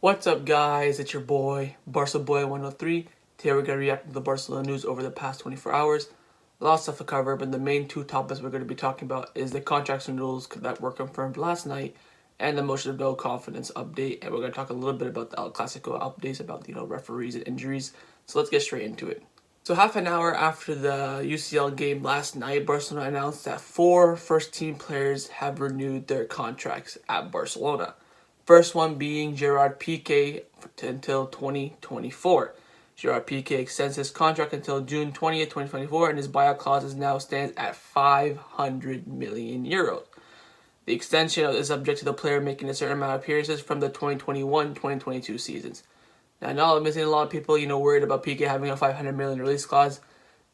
What's up, guys? It's your boy, Barca Boy 103. Today we're going to react to the Barcelona news over the past 24 hours. A lot of stuff to cover, but the main two topics we're going to be talking about is the contracts and rules that were confirmed last night and the motion of no confidence update. And we're going to talk a little bit about the El Clasico updates about, referees and injuries. So let's get straight into it. So half an hour after the UCL game last night, Barcelona announced that 4 first-team players have renewed their contracts at Barcelona. First one being Gerard Pique until 2024. Gerard Pique extends his contract until June 20th, 2024, and his buyout clause now stands at 500 million euros. The extension is subject to the player making a certain amount of appearances from the 2021-2022 seasons. Now, I know I'm missing a lot of people, worried about Pique having a 500 million release clause.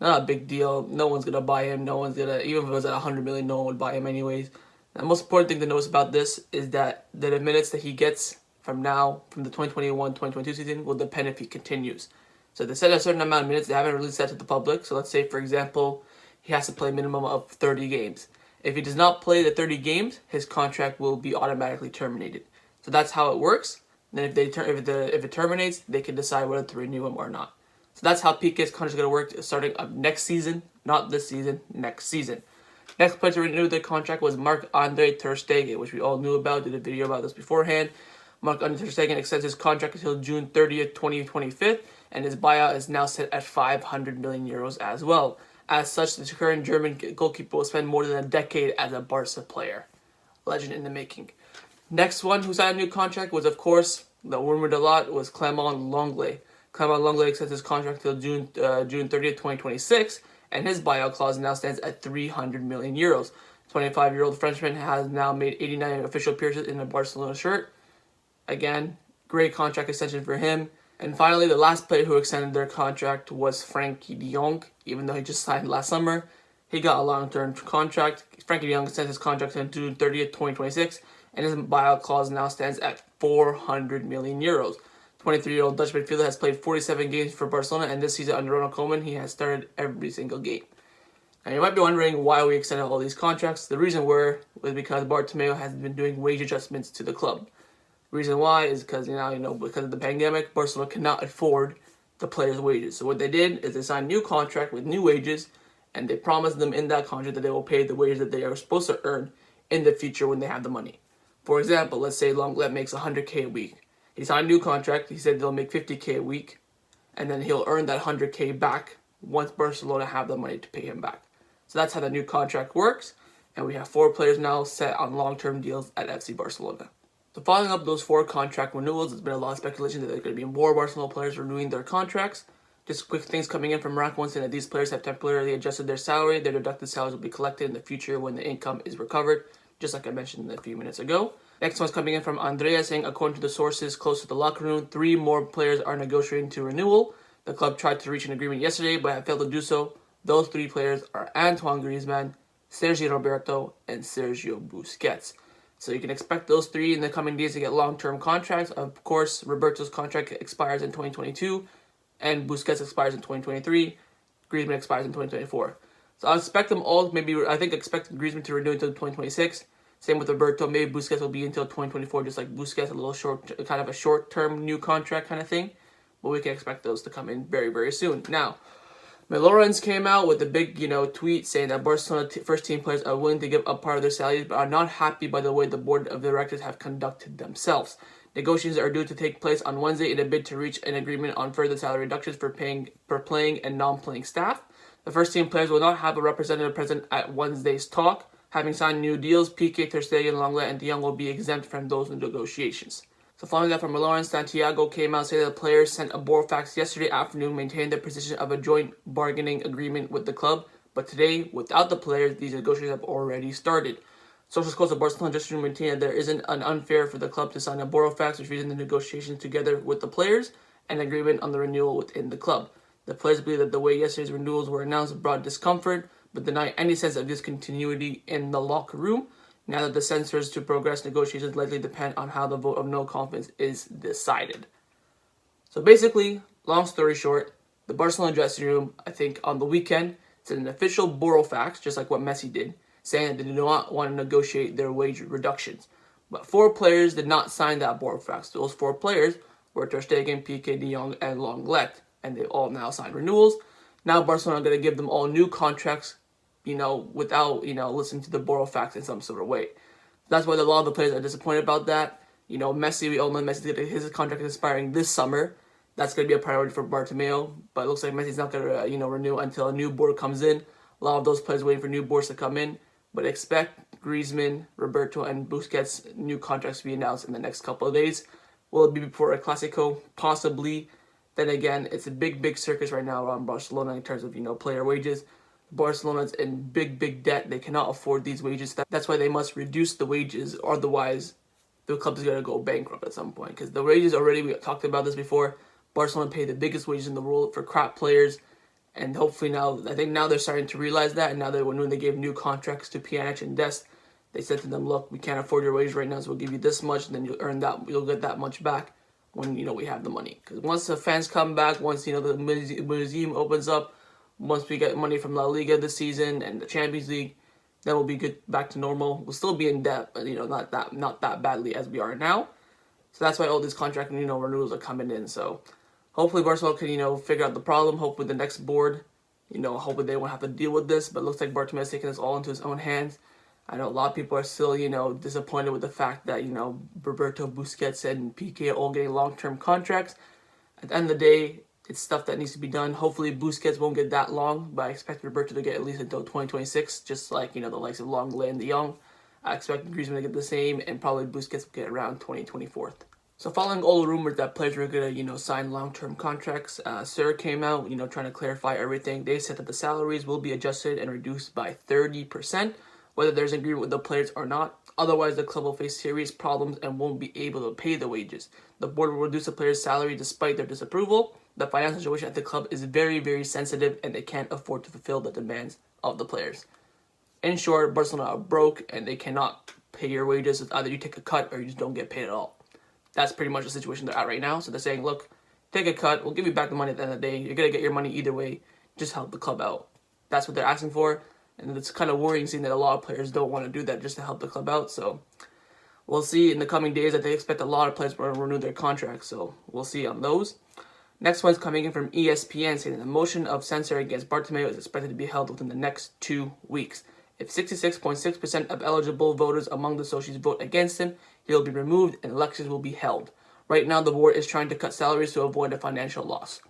Not a big deal. No one's going to buy him. Even if it was at 100 million, no one would buy him anyways. The most important thing to notice about this is that the minutes that he gets from the 2021-2022 season will depend if he continues. So they set a certain amount of minutes. They haven't released that to the public. So let's say, for example, he has to play a minimum of 30 games. If he does not play the 30 games, his contract will be automatically terminated. So that's how it works. And then if it terminates, they can decide whether to renew him or not. So that's how Pique's contract is going to work starting up next season. Not this season, next season. Next player to renew their contract was Marc-Andre ter Stegen, which we all knew about, did a video about this beforehand. Marc-Andre ter Stegen extends his contract until June 30th, 2025, and his buyout is now set at 500 million euros as well. As such, the current German goalkeeper will spend more than a decade as a Barca player. Legend in the making. Next one who signed a new contract was, of course, the rumored a lot, was Clément Lenglet. Clément Lenglet extends his contract until June 30th, 2026, and his buyout clause now stands at 300 million euros. 25-year-old Frenchman has now made 89 official appearances in a Barcelona shirt. Again, great contract extension for him. And finally, the last player who extended their contract was Frenkie de Jong. Even though he just signed last summer, he got a long-term contract. Frenkie de Jong extends his contract until June 30th, 2026, and his buyout clause now stands at 400 million euros. 23-year-old Dutch midfielder has played 47 games for Barcelona, and this season under Ronald Koeman, he has started every single game. Now, you might be wondering why we extended all these contracts. The reason was because Bartomeu has been doing wage adjustments to the club. The reason why is because, because of the pandemic, Barcelona cannot afford the players' wages. So what they did is they signed a new contract with new wages, and they promised them in that contract that they will pay the wages that they are supposed to earn in the future when they have the money. For example, let's say Lenglet makes 100K a week. He signed a new contract. He said they'll make 50K a week, and then he'll earn that 100K back once Barcelona have the money to pay him back. So that's how the new contract works, and we have 4 players now set on long-term deals at FC Barcelona. So following up those 4 contract renewals, there's been a lot of speculation that there are going to be more Barcelona players renewing their contracts. Just quick things coming in from Rack saying that these players have temporarily adjusted their salary. Their deducted salaries will be collected in the future when the income is recovered, just like I mentioned a few minutes ago. Next one's coming in from Andrea saying, according to the sources close to the locker room, 3 more players are negotiating to renewal. The club tried to reach an agreement yesterday, but have failed to do so. Those 3 players are Antoine Griezmann, Roberto, and Sergio Busquets. So you can expect those 3 in the coming days to get long-term contracts. Of course, Roberto's contract expires in 2022, and Busquets expires in 2023. Griezmann expires in 2024. So I expect them all, expect Griezmann to renew until 2026. Same with Roberto. Maybe Busquets will be until 2024, just like Busquets, a little short-term new contract kind of thing. But we can expect those to come in very, very soon. Now, Lorenz came out with a big, tweet saying that Barcelona first-team players are willing to give up part of their salaries, but are not happy by the way the board of directors have conducted themselves. Negotiations are due to take place on Wednesday in a bid to reach an agreement on further salary reductions for playing and non-playing staff. The first-team players will not have a representative present at Wednesday's talk. Having signed new deals, Pique, ter Stegen, Lenglet, and de Jong will be exempt from those negotiations. So following that from Lawrence, Santiago came out saying that the players sent a Borofax yesterday afternoon maintaining their position of a joint bargaining agreement with the club, but today, without the players, these negotiations have already started. Sources close to Barcelona just maintain that there isn't an unfair for the club to sign a Borofax, which reason the negotiations together with the players and agreement on the renewal within the club. The players believe that the way yesterday's renewals were announced brought discomfort, but deny any sense of discontinuity in the locker room. Now that the censors to progress negotiations likely depend on how the vote of no confidence is decided. So basically, long story short, the Barcelona dressing room, I think on the weekend, sent an official Borofax, just like what Messi did, saying that they do not want to negotiate their wage reductions. But 4 players did not sign that board fax. Those 4 players were Ter Stegen, Pique, Jong, and Lenglet, and they all now signed renewals. Now Barcelona are going to give them all new contracts, without, listening to the board fax in some sort of way. That's why a lot of the players are disappointed about that. Messi, we all know his contract is expiring this summer. That's going to be a priority for Bartomeu, but it looks like Messi's not going to, renew until a new board comes in. A lot of those players waiting for new boards to come in, but expect Griezmann, Roberto, and Busquets' new contracts to be announced in the next couple of days. Will it be before a Clasico? Possibly. Then again, it's a big circus right now around Barcelona in terms of, player wages. Barcelona's in big debt. They cannot afford these wages. That's why they must reduce the wages, otherwise the club is going to go bankrupt at some point. Because the wages already, we talked about this before, Barcelona pay the biggest wages in the world for crap players. And hopefully now, I think now they're starting to realize that. And now when they gave new contracts to Pjanic and Dest, they said to them, look, we can't afford your wage right now, so we'll give you this much, and then you'll get that much back when, we have the money. Because once the fans come back, once, the museum opens up, once we get money from La Liga this season and the Champions League, then we'll be good back to normal. We'll still be in debt, but, not that badly as we are now. So that's why all these contract, renewals are coming in. So hopefully Barcelona can, figure out the problem. Hopefully the next board, hopefully they won't have to deal with this. But it looks like Bartomeu is taking this all into his own hands. I know a lot of people are still, disappointed with the fact that, Roberto, Busquets, and Pique are all getting long-term contracts. At the end of the day, it's stuff that needs to be done. Hopefully Busquets won't get that long, but I expect Roberto to get at least until 2026, just like, the likes of Lenglet and Jong. I expect Griezmann to get the same, and probably Busquets will get around 2024. So following all the rumors that players were going to, sign long-term contracts, Sir came out, trying to clarify everything. They said that the salaries will be adjusted and reduced by 30%, whether there's an agreement with the players or not. Otherwise, the club will face serious problems and won't be able to pay the wages. The board will reduce the players' salary despite their disapproval. The financial situation at the club is very sensitive, and they can't afford to fulfill the demands of the players. In short, Barcelona are broke, and they cannot pay your wages. It's either you take a cut or you just don't get paid at all. That's pretty much the situation they're at right now. So they're saying, look, take a cut. We'll give you back the money at the end of the day. You're going to get your money either way. Just help the club out. That's what they're asking for. And it's kind of worrying seeing that a lot of players don't want to do that just to help the club out. So we'll see in the coming days that they expect a lot of players to renew their contracts. So we'll see on those. Next one's coming in from ESPN saying that the motion of censure against Bartomeu is expected to be held within the next 2 weeks. If 66.6% of eligible voters among the socios vote against him, he'll be removed and elections will be held. Right now, the board is trying to cut salaries to avoid a financial loss.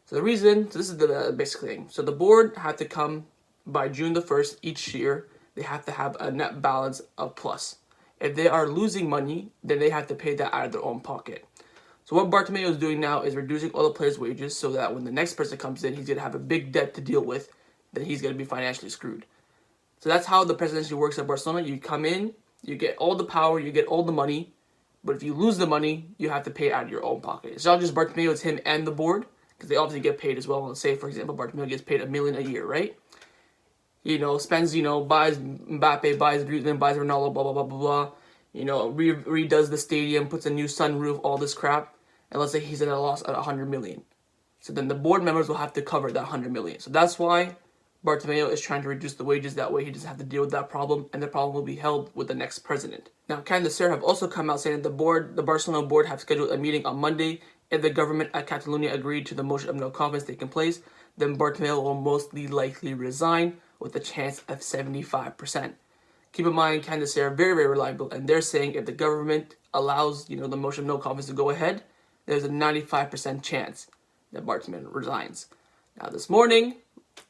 So this is the basic thing. So the board had to come by June the 1st each year. They have to have a net balance of plus. If they are losing money, then they have to pay that out of their own pocket. So what Bartomeu is doing now is reducing all the players' wages so that when the next person comes in, he's going to have a big debt to deal with, then he's going to be financially screwed. So that's how the presidency works at Barcelona. You come in, you get all the power, you get all the money, but if you lose the money, you have to pay it out of your own pocket. It's not just Bartomeu, it's him and the board, because they obviously get paid as well. Let's say, for example, Bartomeu gets paid $1 million a year, right? Spends, buys Mbappe, buys Griezmann, buys Ronaldo, blah, blah, blah, blah, blah. Redoes the stadium, puts a new sunroof, all this crap. And let's say he's at a loss at $100 million. So then the board members will have to cover that $100 million. So that's why Bartomeu is trying to reduce the wages. That way he doesn't have to deal with that problem, and the problem will be held with the next president. Now, Candacer have also come out saying that the Barcelona board have scheduled a meeting on Monday. If the government at Catalonia agreed to the motion of no confidence taking place, then Bartomeu will most likely resign with a chance of 75%. Keep in mind, Candacer are very reliable, and they're saying if the government allows, the motion of no confidence to go ahead, there's a 95% chance that Bartomeu resigns. Now, this morning,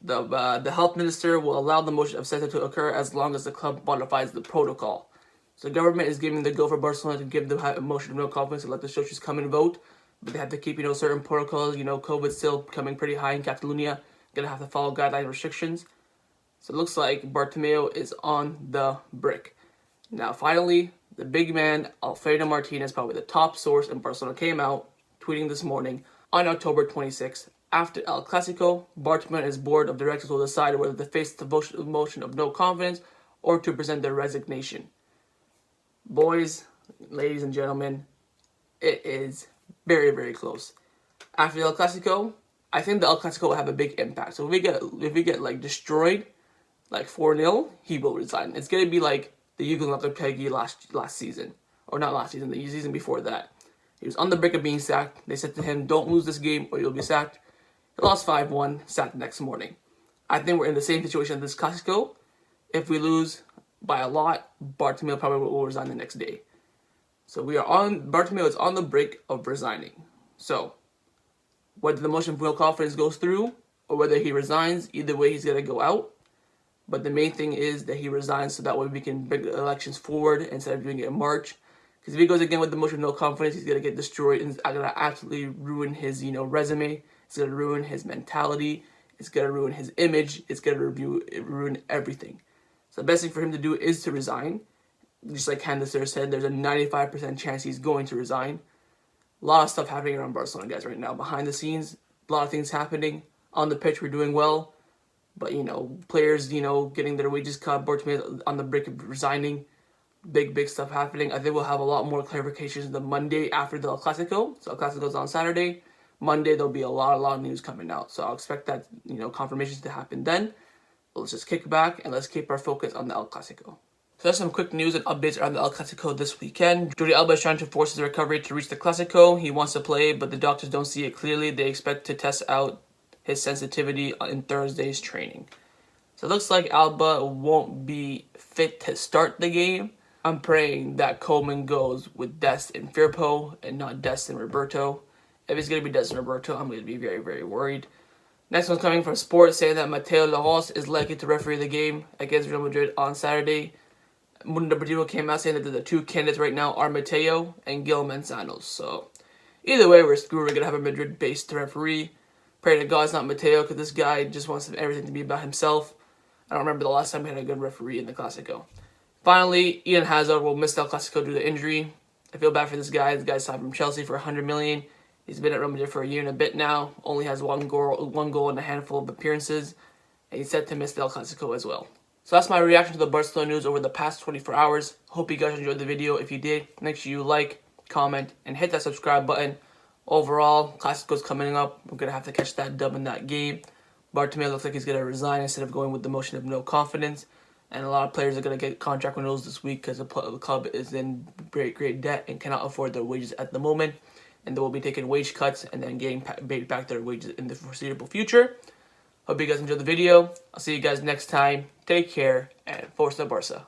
the health minister will allow the motion of censure to occur as long as the club modifies the protocol. So the government is giving the go for Barcelona to give the motion of no confidence and let the socios come and vote, but they have to keep, certain protocols. COVID's still coming pretty high in Catalonia. Gonna have to follow guideline restrictions. So it looks like Bartomeu is on the brick. Now, finally, the big man, Alfredo Martinez, probably the top source in Barcelona, came out tweeting this morning on October 26th. After El Clasico, Bartomeu and his board of directors will decide whether to face the motion of no confidence or to present their resignation. Boys, ladies and gentlemen, it is very close. After the El Clasico, I think the El Clasico will have a big impact. So if we get destroyed, like 4-0, he will resign. It's going to be like the Jong Pique last season, or not last season, the season before that. He was on the brink of being sacked. They said to him, "Don't lose this game or you'll be sacked." He lost 5-1, sacked the next morning. I think we're in the same situation as this Clasico. If we lose by a lot, Bartomeu probably will resign the next day. So Bartomeu is on the brink of resigning. So whether the motion of no confidence goes through or whether he resigns, either way he's going to go out. But the main thing is that he resigns so that way we can bring the elections forward instead of doing it in March. Because if he goes again with the motion of no confidence, he's going to get destroyed and it's going to absolutely ruin his, resume. It's going to ruin his mentality. It's going to ruin his image. It's going to ruin everything. So the best thing for him to do is to resign. Just like Candace said, there's a 95% chance he's going to resign. A lot of stuff happening around Barcelona, guys, right now. Behind the scenes, a lot of things happening. On the pitch, we're doing well. But, players, getting their wages cut. Bartomeu on the brink of resigning. Big stuff happening. I think we'll have a lot more clarifications the Monday after the Clasico. So El Clasico's on Saturday. Monday, there'll be a lot of news coming out. So I'll expect that, confirmations to happen then. But let's just kick back and let's keep our focus on the El Clasico. So there's some quick news and updates around the El Clasico this weekend. Jordi Alba is trying to force his recovery to reach the Clasico. He wants to play, but the doctors don't see it clearly. They expect to test out his sensitivity in Thursday's training. So it looks like Alba won't be fit to start the game. I'm praying that Koeman goes with Dest and Firpo and not Dest and Roberto. If it's going to be Dest and Roberto, I'm going to be very, very worried. Next one's coming from Sport, saying that Mateo Lahoz is likely to referee the game against Real Madrid on Saturday. Mundo Deportivo came out saying that the two candidates right now are Mateo and Gil Manzanos. So either way, we're screwed. We're going to have a Madrid-based referee. Pray to God it's not Mateo, because this guy just wants everything to be about himself. I don't remember the last time we had a good referee in the Clasico. Finally, Eden Hazard will miss the Clasico due to injury. I feel bad for this guy. This guy signed from Chelsea for $100 million. He's been at Real Madrid for a year and a bit now. Only has one goal in a handful of appearances. And he's set to miss the El Clasico as well. So that's my reaction to the Barcelona news over the past 24 hours. Hope you guys enjoyed the video. If you did, make sure you like, comment, and hit that subscribe button. Overall, Clasico's coming up. We're going to have to catch that dub in that game. Bartomeu looks like he's going to resign instead of going with the motion of no confidence. And a lot of players are going to get contract renewals this week because the club is in great debt and cannot afford their wages at the moment. And they will be taking wage cuts and then getting back their wages in the foreseeable future. Hope you guys enjoyed the video. I'll see you guys next time. Take care and Forza Barca.